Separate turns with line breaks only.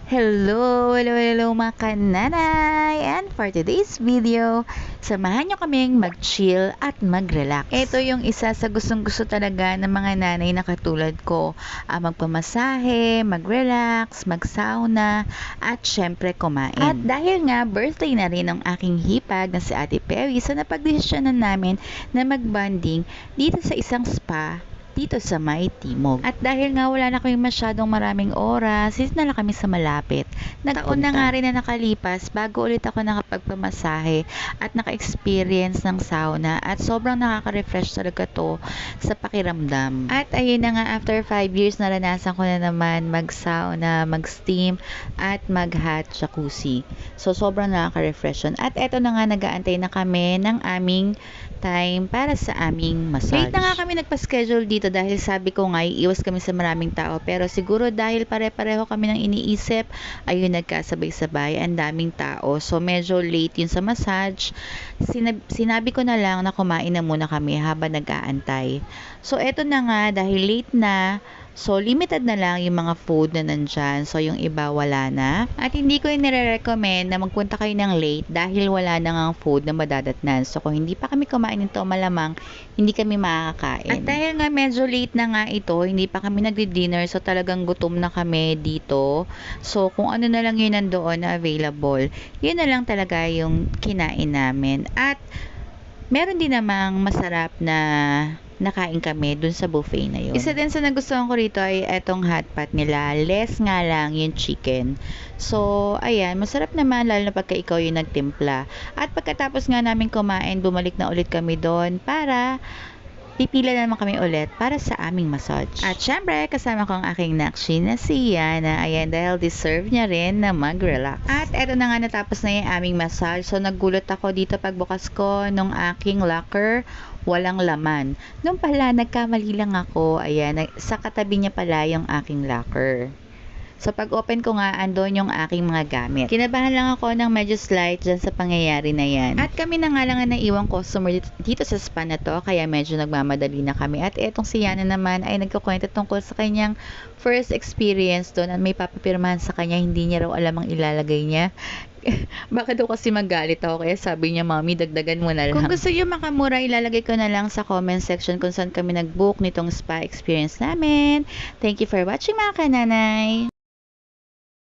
Hello mga kananay! And for today's video, samahan nyo kaming mag-chill at mag-relax. Ito yung isa sa gustong-gusto talaga ng mga nanay na katulad ko. Magpamasahe, mag-relax, mag-sauna, at syempre kumain. At dahil nga birthday na rin ng aking hipag na si Ate Perry, so napagdesisyonan namin na mag-bonding dito sa isang spa dito sa May Timog. At dahil nga wala na kami masyadong maraming oras, dito na lang kami sa malapit. Taon na nga rin na nakalipas bago ulit ako nakapagpamasahe at naka-experience ng sauna at sobrang nakaka-refresh talaga to sa pakiramdam. At ayun na nga, after 5 years naranasan ko na naman mag-sauna, mag-steam at mag-hot jacuzzi. So sobrang nakaka-refresh yun. At eto na nga, nag-aantay na kami ng aming time para sa aming massage. Late na nga kami nagpa-schedule dito dahil sabi ko nga iiwas kami sa maraming tao, pero siguro dahil pare-pareho kami ng iniisip, ayun, nagkasabay-sabay, ang daming tao, so medyo late yun sa massage. Sinabi ko na lang na kumain na muna kami habang nag-aantay. So eto na nga, dahil late na, so limited na lang yung mga food na nandyan, so yung iba wala na. At hindi ko nire-recommend na magpunta kayo ng late dahil wala na nga food na madadatnan. So kung hindi pa kami kumain nito, malamang hindi kami makakain. At dahil nga medyo late na nga ito, hindi pa kami nagdi-dinner, so talagang gutom na kami dito. So kung ano na lang yun nandoon na available, yun na lang talaga yung kinain namin. At meron din namang masarap na nakain kami dun sa buffet na yun. Isa din sa nagustuhan ko rito ay etong hot pot nila. Less nga lang yung chicken. So, ayan, masarap naman lalo na pagka ikaw yung nagtimpla. At pagkatapos nga namin kumain, bumalik na ulit kami doon para pipila na naman kami ulit para sa aming massage. At syempre, kasama ko ang aking nakshi na si Yana. Ayan, dahil deserve niya rin na mag-relax. At eto na nga, natapos na yung aming massage. So, nagulat ako dito pagbukas ko nung aking locker, walang laman. Nung pala, nagkamali lang ako. Ayan, sa katabi niya pala yung aking locker. So, pag open ko nga, andon yung aking mga gamit. Kinabahan lang ako ng medyo slight dyan sa pangyayari na yan. At kami na nga lang ang naiwang customer dito sa spa na to, kaya medyo nagmamadali na kami. At etong si Yana naman ay nagkukwento tungkol sa kanyang first experience doon at may papapirmahan sa kanya, hindi niya raw alam ang ilalagay niya. Baka daw kasi magalit ako, kaya sabi niya, Mami, dagdagan mo na lang. Kung gusto niyo makamura, ilalagay ko na lang sa comment section kung saan kami nag-book nitong spa experience namin. Thank you for watching mga kananay.